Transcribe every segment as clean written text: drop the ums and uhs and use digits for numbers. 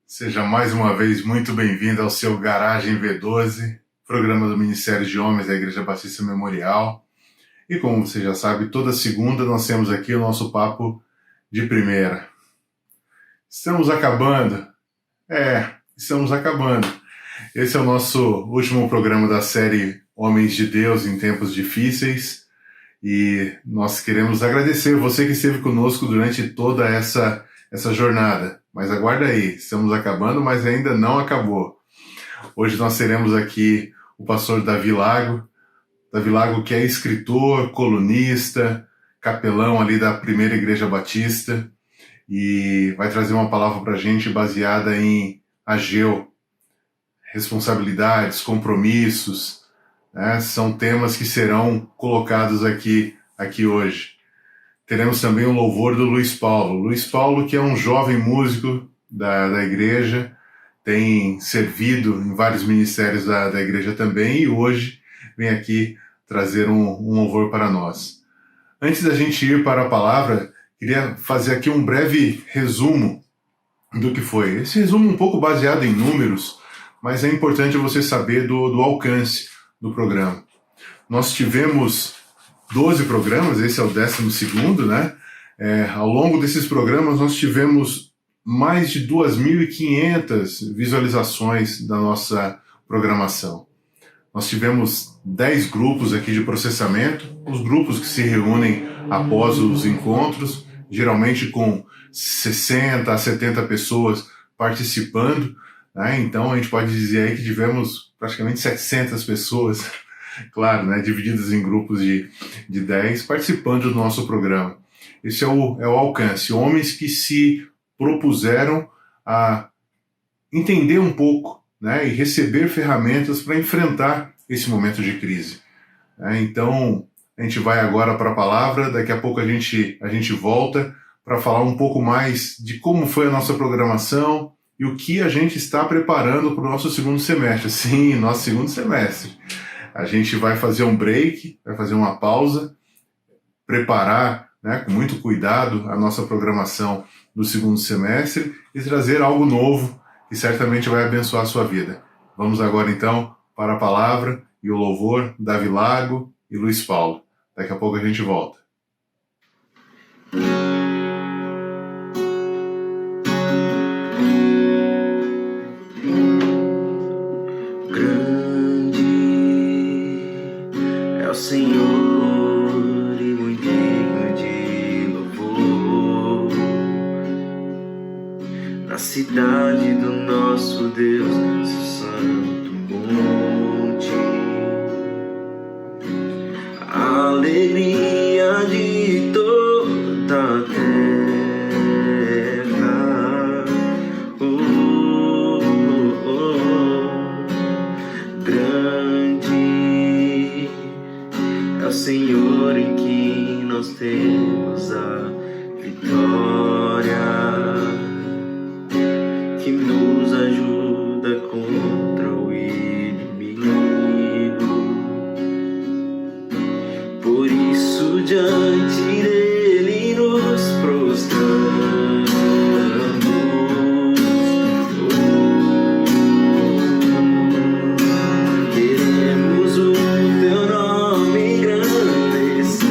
Seja mais uma vez muito bem-vindo ao seu Garagem V12, programa do Ministério de Homens da Igreja Batista Memorial. E como você já sabe, toda segunda nós temos aqui o nosso papo de primeira. Estamos acabando. Estamos acabando. Esse é o nosso último programa da série Homens de Deus em Tempos Difíceis. E nós queremos agradecer você que esteve conosco durante toda essa jornada. Mas aguarda aí, estamos acabando, mas ainda não acabou. Hoje nós teremos aqui o pastor Davi Lago. Davi Lago, que é escritor, colunista, capelão ali da Primeira Igreja Batista, e vai trazer uma palavra para a gente baseada em Ageu. Responsabilidades, compromissos, né? São temas que serão colocados aqui hoje. Teremos também o louvor do Luiz Paulo. Luiz Paulo, que é um jovem músico da igreja, tem servido em vários ministérios da igreja também, e hoje vem aqui trazer um louvor para nós. Antes da gente ir para a palavra, queria fazer aqui um breve resumo do que foi. Esse resumo um pouco baseado em números, mas é importante você saber do alcance do programa. Nós tivemos 12 programas, esse é o 12º, né? Ao longo desses programas nós tivemos mais de 2.500 visualizações da nossa programação. Nós tivemos 10 grupos aqui de processamento, os grupos que se reúnem após os encontros, geralmente com 60 a 70 pessoas participando, né? Então a gente pode dizer aí que tivemos praticamente 700 pessoas, claro, né, divididas em grupos de 10, participando do nosso programa. Esse é o alcance. Homens que se propuseram a entender um pouco, né, e receber ferramentas para enfrentar esse momento de crise. Então, a gente vai agora para a palavra, daqui a pouco a gente volta para falar um pouco mais de como foi a nossa programação e o que a gente está preparando para o nosso segundo semestre. Sim, nosso segundo semestre. A gente vai fazer um break, vai fazer uma pausa, preparar, né, com muito cuidado a nossa programação do segundo semestre e trazer algo novo que certamente vai abençoar a sua vida. Vamos agora então para a palavra e o louvor, Davi Lago e Luiz Paulo. Daqui a pouco a gente volta. Senhor, e muito digno de louvor, na cidade do nosso Deus, seu santo monte, a alegria de toda a terra. Grande é o Senhor em quem nós temos a vitória, que nos ajuda contra o inimigo. Por isso diante dele nos prostramos, queremos o teu nome engrandecer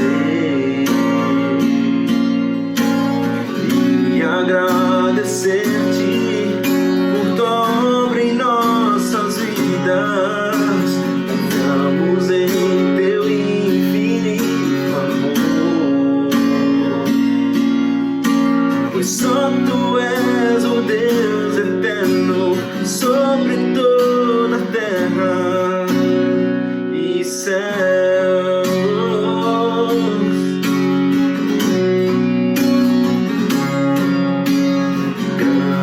e agradecer-te por tua obra em nossas vidas. Confiamos em teu infinito amor, pois só tu és o Deus eterno sobre toda a terra e céus. Grande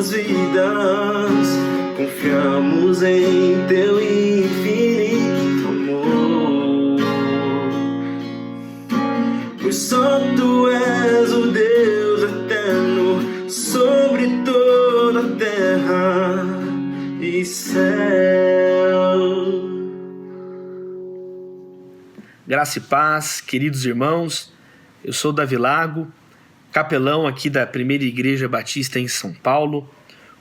nossas vidas, confiamos em teu infinito amor, pois só tu és o Deus eterno sobre toda a terra e céu. Graça e paz, queridos irmãos, eu sou Davi Lago, capelão aqui da Primeira Igreja Batista em São Paulo.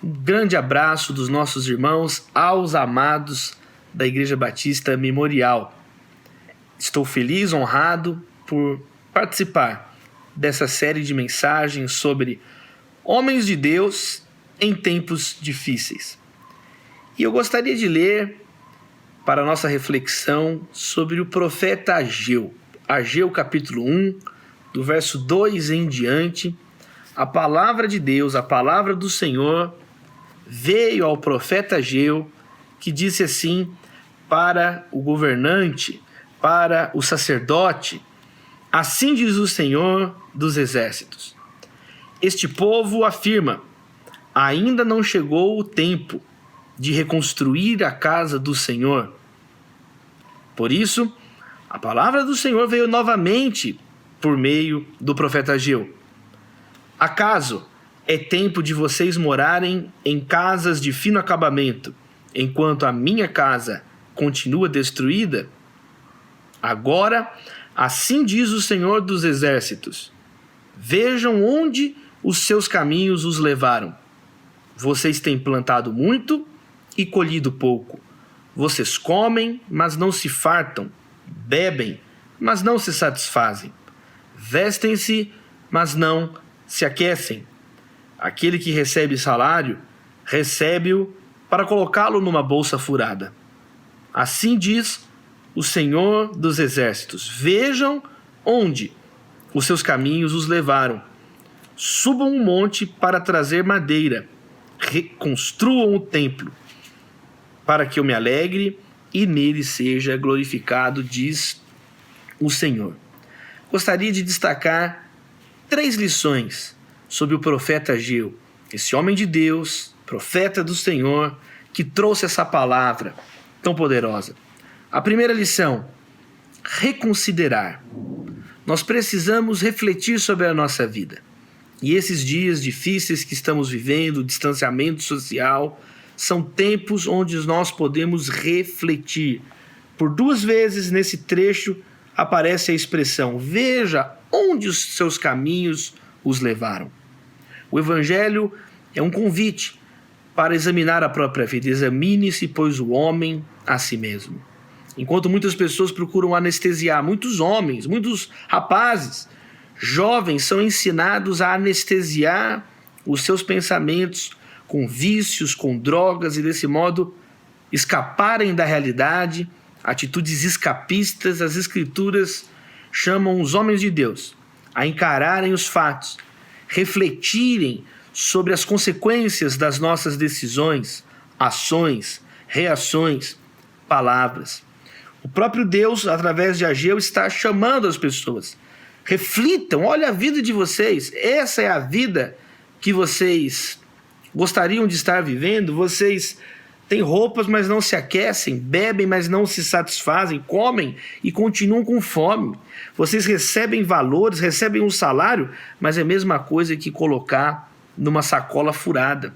Um grande abraço dos nossos irmãos aos amados da Igreja Batista Memorial. Estou feliz, honrado por participar dessa série de mensagens sobre homens de Deus em tempos difíceis. E eu gostaria de ler para a nossa reflexão sobre o profeta Ageu. Ageu capítulo 1, do verso 2 em diante, a palavra de Deus, a palavra do Senhor, veio ao profeta Ageu, que disse assim para o governante, para o sacerdote: assim diz o Senhor dos exércitos. Este povo afirma: ainda não chegou o tempo de reconstruir a casa do Senhor. Por isso, a palavra do Senhor veio novamente por meio do profeta Ageu. Acaso é tempo de vocês morarem em casas de fino acabamento, enquanto a minha casa continua destruída? Agora, assim diz o Senhor dos exércitos: vejam onde os seus caminhos os levaram. Vocês têm plantado muito e colhido pouco. Vocês comem, mas não se fartam. Bebem, mas não se satisfazem. Vestem-se, mas não se aquecem. Aquele que recebe salário, recebe-o para colocá-lo numa bolsa furada. Assim diz o Senhor dos exércitos: vejam onde os seus caminhos os levaram. Subam um monte para trazer madeira. Reconstruam o templo, para que eu me alegre e nele seja glorificado, diz o Senhor. Gostaria de destacar 3 lições sobre o profeta Ageu, esse homem de Deus, profeta do Senhor, que trouxe essa palavra tão poderosa. A primeira lição: reconsiderar. Nós precisamos refletir sobre a nossa vida. E esses dias difíceis que estamos vivendo, o distanciamento social, são tempos onde nós podemos refletir. Por 2 vezes nesse trecho aparece a expressão: veja onde os seus caminhos os levaram. O Evangelho é um convite para examinar a própria vida. Examine-se, pois, o homem a si mesmo. Enquanto muitas pessoas procuram anestesiar, muitos homens, muitos rapazes, jovens são ensinados a anestesiar os seus pensamentos com vícios, com drogas, e desse modo escaparem da realidade, atitudes escapistas. As Escrituras chamam os homens de Deus a encararem os fatos, refletirem sobre as consequências das nossas decisões, ações, reações, palavras. O próprio Deus, através de Ageu, está chamando as pessoas: reflitam, olha a vida de vocês, essa é a vida que vocês gostariam de estar vivendo. Vocês têm roupas, mas não se aquecem, bebem, mas não se satisfazem, comem e continuam com fome. Vocês recebem valores, recebem um salário, mas é a mesma coisa que colocar numa sacola furada.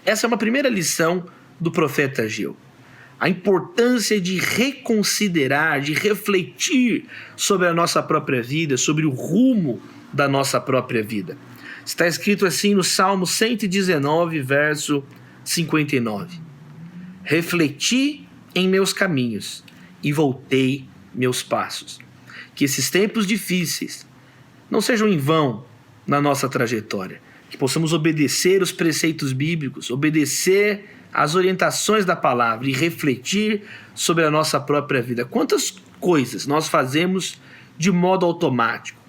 Essa é uma primeira lição do profeta Ageu. A importância de reconsiderar, de refletir sobre a nossa própria vida, sobre o rumo da nossa própria vida. Está escrito assim no Salmo 119, verso 59. Refleti em meus caminhos e voltei meus passos. Que esses tempos difíceis não sejam em vão na nossa trajetória. Que possamos obedecer os preceitos bíblicos, obedecer às orientações da palavra e refletir sobre a nossa própria vida. Quantas coisas nós fazemos de modo automático?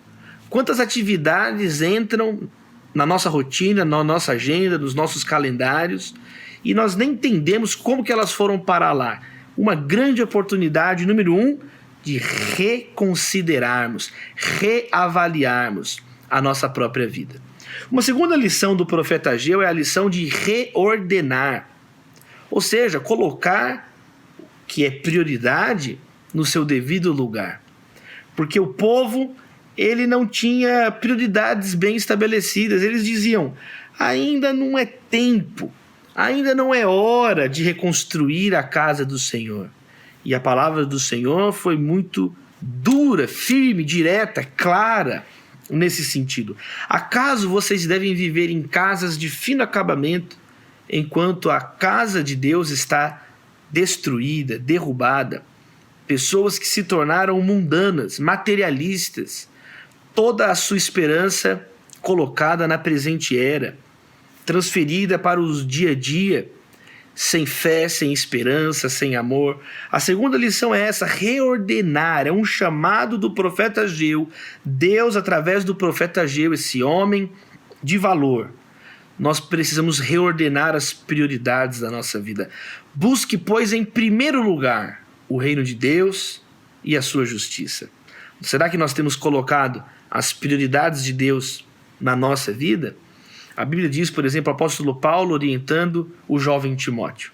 Quantas atividades entram na nossa rotina, na nossa agenda, nos nossos calendários, e nós nem entendemos como que elas foram parar lá. Uma grande oportunidade, número 1, de reconsiderarmos, reavaliarmos a nossa própria vida. Uma segunda lição do profeta Ageu é a lição de reordenar, ou seja, colocar o que é prioridade no seu devido lugar. Porque o povo, ele não tinha prioridades bem estabelecidas. Eles diziam, ainda não é tempo, ainda não é hora de reconstruir a casa do Senhor. E a palavra do Senhor foi muito dura, firme, direta, clara nesse sentido. Acaso vocês devem viver em casas de fino acabamento, enquanto a casa de Deus está destruída, derrubada? Pessoas que se tornaram mundanas, materialistas, toda a sua esperança colocada na presente era, transferida para os dia a dia, sem fé, sem esperança, sem amor. A segunda lição é essa: reordenar. É um chamado do profeta Ageu. Deus, através do profeta Ageu, esse homem de valor. Nós precisamos reordenar as prioridades da nossa vida. Busque, pois, em primeiro lugar o reino de Deus e a sua justiça. Será que nós temos colocado as prioridades de Deus na nossa vida? A Bíblia diz, por exemplo, o apóstolo Paulo orientando o jovem Timóteo.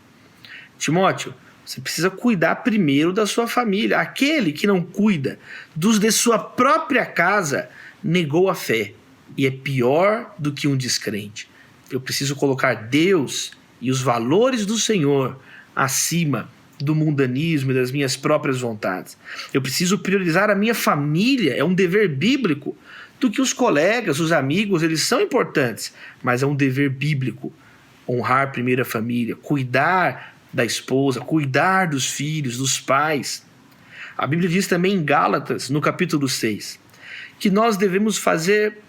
Timóteo, você precisa cuidar primeiro da sua família. Aquele que não cuida dos de sua própria casa negou a fé e é pior do que um descrente. Eu preciso colocar Deus e os valores do Senhor acima do mundanismo e das minhas próprias vontades. Eu preciso priorizar a minha família, é um dever bíblico, do que os colegas, os amigos, eles são importantes, mas é um dever bíblico honrar primeiro a família, cuidar da esposa, cuidar dos filhos, dos pais. A Bíblia diz também em Gálatas, no capítulo 6, que nós devemos fazer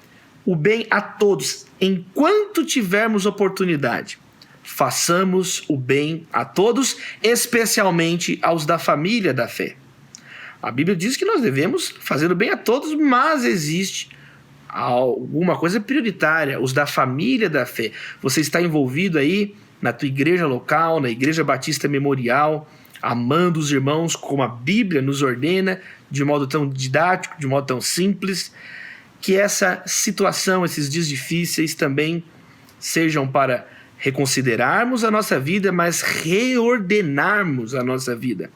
o bem a todos, enquanto tivermos oportunidade. Façamos o bem a todos, especialmente aos da família da fé. A Bíblia diz que nós devemos fazer o bem a todos, mas existe alguma coisa prioritária, os da família da fé. Você está envolvido aí na tua igreja local, na Igreja Batista Memorial, amando os irmãos como a Bíblia nos ordena, de modo tão didático, de modo tão simples, que essa situação, esses dias difíceis também sejam para reconsiderarmos a nossa vida, mas reordenarmos a nossa vida.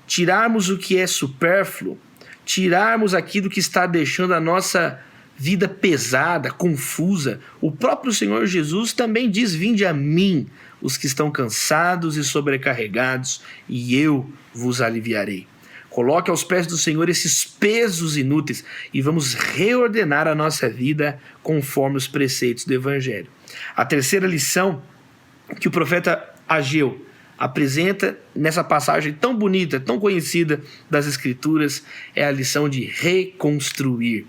Tirarmos o que é supérfluo, tirarmos aquilo que está deixando a nossa vida pesada, confusa. O próprio Senhor Jesus também diz: vinde a mim, os que estão cansados e sobrecarregados, e eu vos aliviarei. Coloque aos pés do Senhor esses pesos inúteis e vamos reordenar a nossa vida conforme os preceitos do Evangelho. A terceira lição que o profeta Ageu apresenta nessa passagem tão bonita, tão conhecida das Escrituras, é a lição de reconstruir.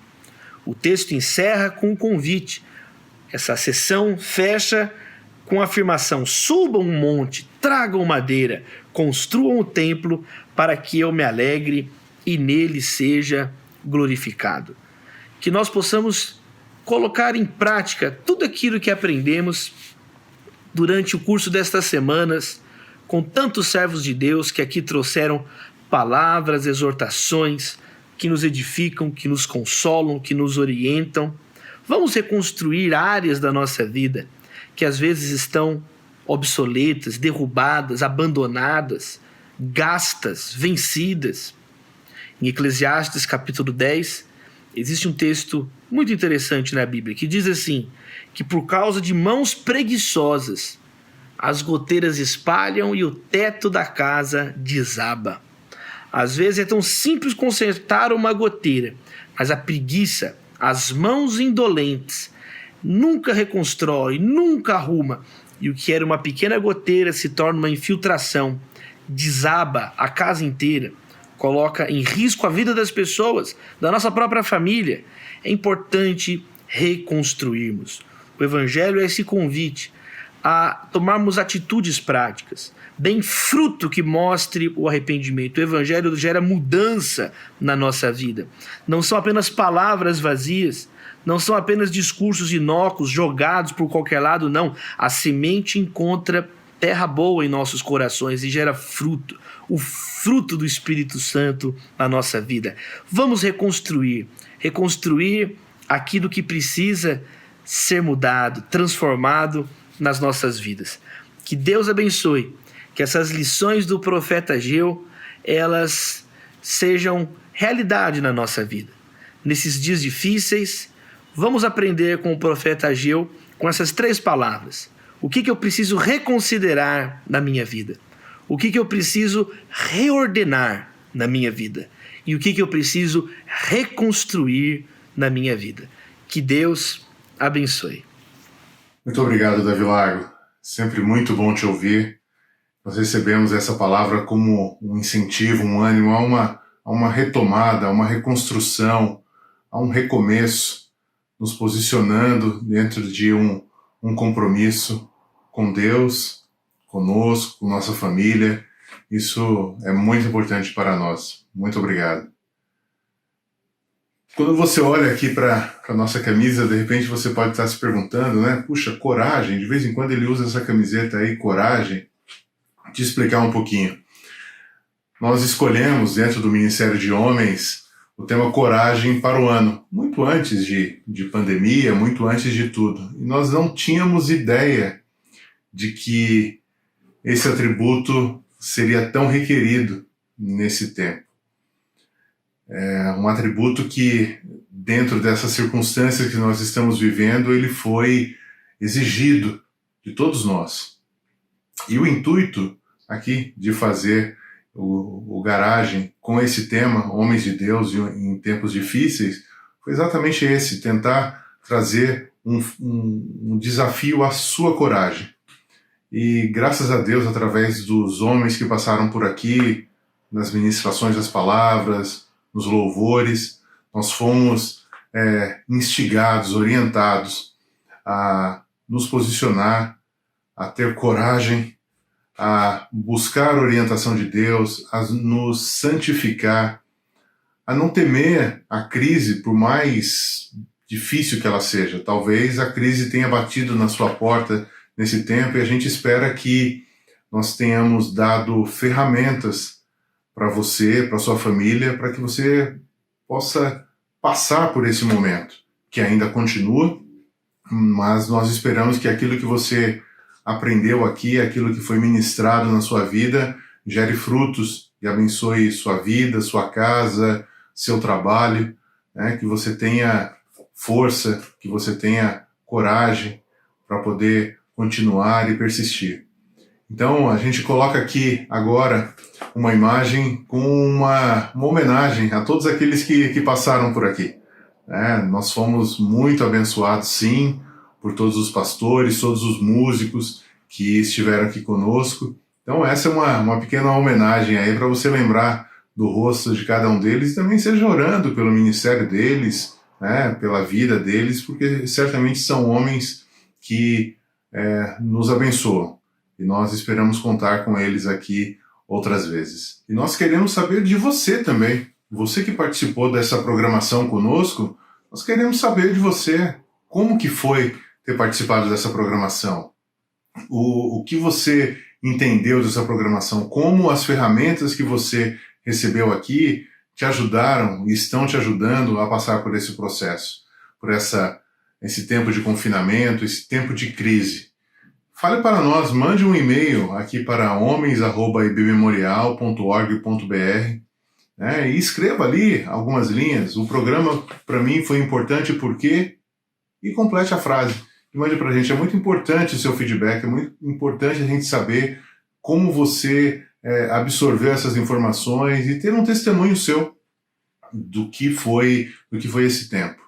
O texto encerra com um convite. Essa sessão fecha com a afirmação: subam um monte, tragam madeira, construam o templo para que eu me alegre e nele seja glorificado. Que nós possamos colocar em prática tudo aquilo que aprendemos durante o curso destas semanas, com tantos servos de Deus que aqui trouxeram palavras, exortações, que nos edificam, que nos consolam, que nos orientam. Vamos reconstruir áreas da nossa vida que às vezes estão obsoletas, derrubadas, abandonadas, gastas, vencidas. Em Eclesiastes capítulo 10, existe um texto muito interessante na Bíblia que diz assim, que por causa de mãos preguiçosas, as goteiras espalham e o teto da casa desaba. Às vezes é tão simples consertar uma goteira, mas a preguiça, as mãos indolentes, nunca reconstrói, nunca arruma. E o que era uma pequena goteira se torna uma infiltração, desaba a casa inteira, coloca em risco a vida das pessoas, da nossa própria família. É importante reconstruirmos. O Evangelho é esse convite a tomarmos atitudes práticas, deem fruto que mostre o arrependimento. O Evangelho gera mudança na nossa vida. Não são apenas palavras vazias, não são apenas discursos inócuos jogados por qualquer lado, não. A semente encontra terra boa em nossos corações e gera fruto, o fruto do Espírito Santo na nossa vida. Vamos reconstruir aquilo que precisa ser mudado, transformado nas nossas vidas. Que Deus abençoe, que essas lições do profeta Ageu, elas sejam realidade na nossa vida. Nesses dias difíceis, vamos aprender com o profeta Ageu com essas 3 palavras. O que eu preciso reconsiderar na minha vida? O que eu preciso reordenar na minha vida? E o que eu preciso reconstruir na minha vida? Que Deus abençoe. Muito obrigado, Davi Lago. Sempre muito bom te ouvir. Nós recebemos essa palavra como um incentivo, um ânimo a uma retomada, a uma reconstrução, a um recomeço, nos posicionando dentro de um compromisso com Deus, conosco, com nossa família. Isso é muito importante para nós. Muito obrigado. Quando você olha aqui para a nossa camisa, de repente você pode estar se perguntando, né? Puxa, coragem, de vez em quando ele usa essa camiseta aí, coragem. Vou te explicar um pouquinho. Nós escolhemos, dentro do Ministério de Homens, o tema coragem para o ano, muito antes de pandemia, muito antes de tudo. E nós não tínhamos ideia de que esse atributo seria tão requerido nesse tempo. É um atributo que, dentro dessas circunstâncias que nós estamos vivendo, ele foi exigido de todos nós. E o intuito aqui de fazer o Garagem com esse tema, Homens de Deus em Tempos Difíceis, foi exatamente esse, tentar trazer um desafio à sua coragem. E graças a Deus, através dos homens que passaram por aqui, nas ministrações das palavras, nos louvores, nós fomos instigados, orientados a nos posicionar, a ter coragem, a buscar a orientação de Deus, a nos santificar, a não temer a crise, por mais difícil que ela seja. Talvez a crise tenha batido na sua porta nesse tempo e a gente espera que nós tenhamos dado ferramentas para você, para sua família, para que você possa passar por esse momento, que ainda continua, mas nós esperamos que aquilo que você aprendeu aqui, aquilo que foi ministrado na sua vida, gere frutos e abençoe sua vida, sua casa, seu trabalho, né? Que você tenha força, que você tenha coragem para poder continuar e persistir. Então, a gente coloca aqui agora uma imagem com uma homenagem a todos aqueles que passaram por aqui. Nós fomos muito abençoados, sim, por todos os pastores, todos os músicos que estiveram aqui conosco. Então, essa é uma pequena homenagem aí para você lembrar do rosto de cada um deles e também seja orando pelo ministério deles, né, pela vida deles, porque certamente são homens que nos abençoam. E nós esperamos contar com eles aqui outras vezes. E nós queremos saber de você também. Você que participou dessa programação conosco, nós queremos saber de você. Como que foi ter participado dessa programação? O que você entendeu dessa programação? Como as ferramentas que você recebeu aqui te ajudaram e estão te ajudando a passar por esse processo? Por esse tempo de confinamento, esse tempo de crise? Fale para nós, mande um e-mail aqui para homens@ibmemorial.org.br, né, e escreva ali algumas linhas. O programa, para mim, foi importante porque... E complete a frase. E mande para a gente. É muito importante o seu feedback, é muito importante a gente saber como você absorveu essas informações e ter um testemunho seu do que foi esse tempo.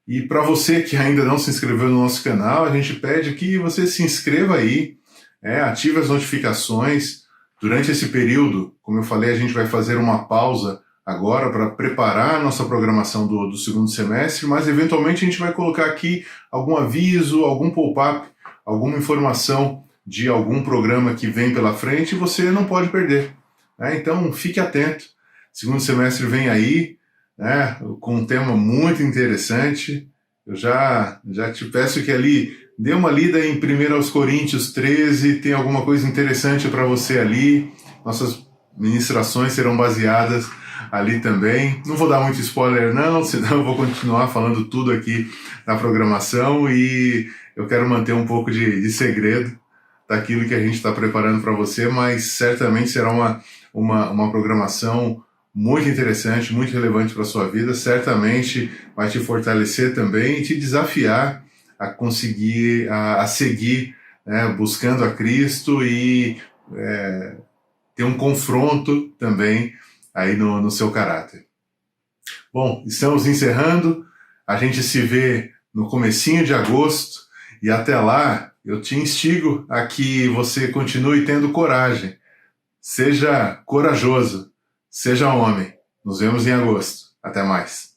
E para você que ainda não se inscreveu no nosso canal, a gente pede que você se inscreva aí, ative as notificações. Durante esse período, como eu falei, a gente vai fazer uma pausa agora para preparar a nossa programação do segundo semestre, mas eventualmente a gente vai colocar aqui algum aviso, algum pop-up, alguma informação de algum programa que vem pela frente e você não pode perder. Então fique atento. Segundo semestre vem aí, com um tema muito interessante. Eu já te peço que ali dê uma lida em 1 Coríntios 13, tem alguma coisa interessante para você ali. Nossas ministrações serão baseadas ali também. Não vou dar muito spoiler não, senão eu vou continuar falando tudo aqui na programação e eu quero manter um pouco de segredo daquilo que a gente está preparando para você, mas certamente será uma programação muito interessante, muito relevante para a sua vida, certamente vai te fortalecer também e te desafiar a conseguir, a seguir, né, buscando a Cristo e ter um confronto também aí no seu caráter. Bom, estamos encerrando, a gente se vê no comecinho de agosto e até lá eu te instigo a que você continue tendo coragem, seja corajoso, seja homem. Nos vemos em agosto. Até mais.